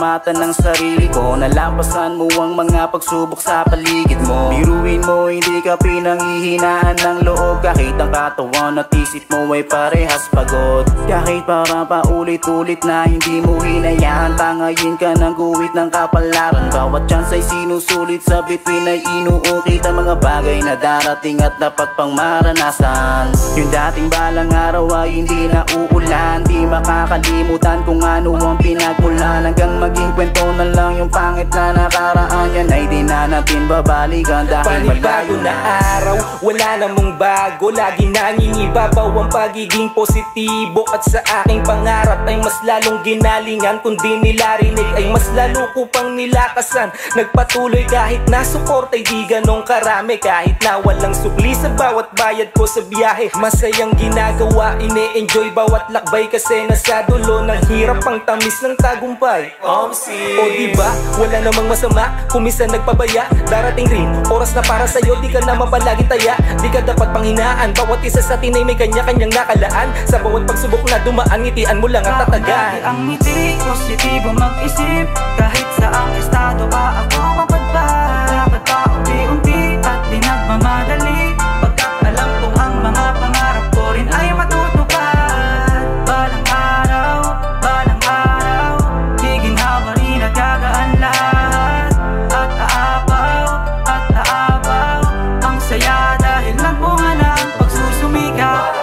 pasalamatan ng sarili ko. Nalampasan mo ang mga pagsubok sa paligid mo. Biruin mo, hindi ka pinanghihinaan ng loob. Kahit ang katawan at isip mo ay parehas pagod. Kahit para paulit-ulit na hindi mo hinayaan, tangayin ka ng guhit ng kapalaran. Bawat chance ay sinusulit, sa bituin ay inuukit ang mga bagay na darating at dapat pang maranasan. Yung dating balang araw ay hindi na uulan. Di makakalimutan kung ano ang pinagmulan. Hanggang maging kwento na lang yung pangit na nakaraan. Yan ay di na natin babalikan dahil malayo na araw. Wala namang bago, lagi nangingibabaw ang pagiging positibo. At sa aking pangarap ay mas lalong ginalingan. Kung di nilarinig ay mas lalo ko pang nilakasan. Nagpatuloy kahit na suporta ay di ganong karami. Kahit na walang sukli sa bawat bayad ko sa biyahe. Masayang ginagawa, ine-enjoy bawat lakbay. Kasi nasa dulo ng hirap ang tamis ng tagumpay. O diba, wala namang masama kung minsan nagpabaya. Darating rin oras na para sa'yo, di ka naman palagi taya. Di ka dapat panghinaan, bawat isa sa atin ay may kanya-kanyang nakalaan. Sa bawat pagsubok na dumaan, ngitian mo lang ang tatagan. Ang ngiti, positibo mag-isip. Kahit saang estado pa ako mapadpad. Dapat pa unti-unti at di nagmamadali. Pagkat alam kong ang mga pangarap ko rin ay matutupad. Balang araw, di ginhawa rin at gagaan lahat. At aabaw, ang saya dahil nagbunga na ang pagsusumikap.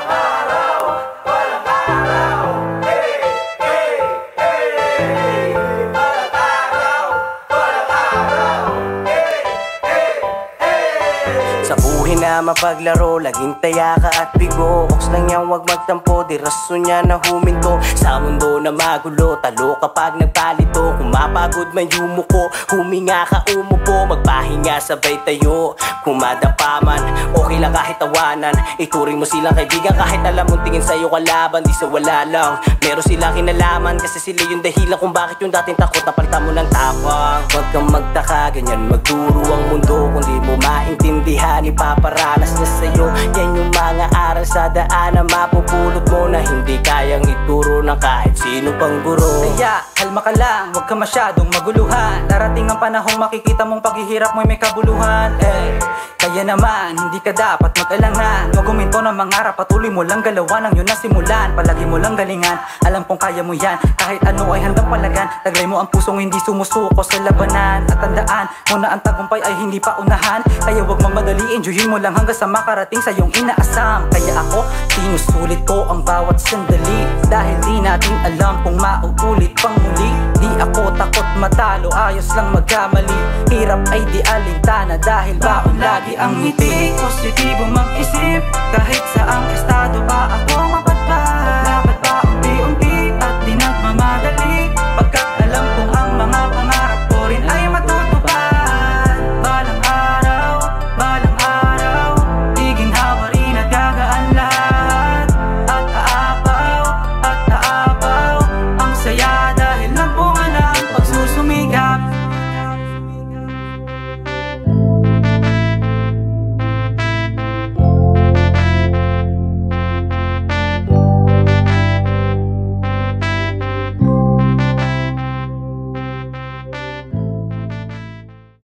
Sa buhay na mapaglaro, laging taya ka at bigo. Oks lang yan, wag magtampo, di rason niya na huminto. Sa mundo na magulo, talo kapag nagpalito. Kung mapagod man yumuko, huminga ka umupo. Magpahinga sabay tayo, kung madapa man, okay lang kahit tawanan. Ituring mo silang kaibigan kahit alam mong tingin sa'yo kalaban. Di sa wala lang, meron silang kinalaman. Kasi sila yung dahilan kung bakit yung dating takot napalitan mo ng tapang. Huwag kang magtaka, ganyan magturo ang mundo. Kung di mo maintindihan, ipaparanas na sa'yo. Yan yung mga aral sa daan na mapupulot mo, na hindi kayang ituro ng kahit sino pang guro. Kaya kalma ka lang, huwag ka masyadong maguluhan. Darating ang panahong makikita mong paghihirap mo'y may kabuluhan. Kaya naman, hindi ka dapat mag-alangan. Huwag huminto ng mangarap, patuloy mo lang galawan ang yun na simulan. Palagi mo lang galingan, alam kong kaya mo yan. Kahit ano ay handang palagan, taglay mo ang pusong hindi sumusuko sa labanan. At tandaan mo na ang tagumpay ay hindi pa unahan. Kaya huwag mamadali, enjoyin mo lang hanggang sa makarating sa iyong inaasam. Kaya ako, sinusulit ko ang bawat sandali. Dahil di natin alam kung mauulit pang muli. Di ako takot matalo, ayos lang magkamali. Hirap ay di alintana dahil baon lagi ang ngiti. Positibo mag-isip, kahit saang estado pa ako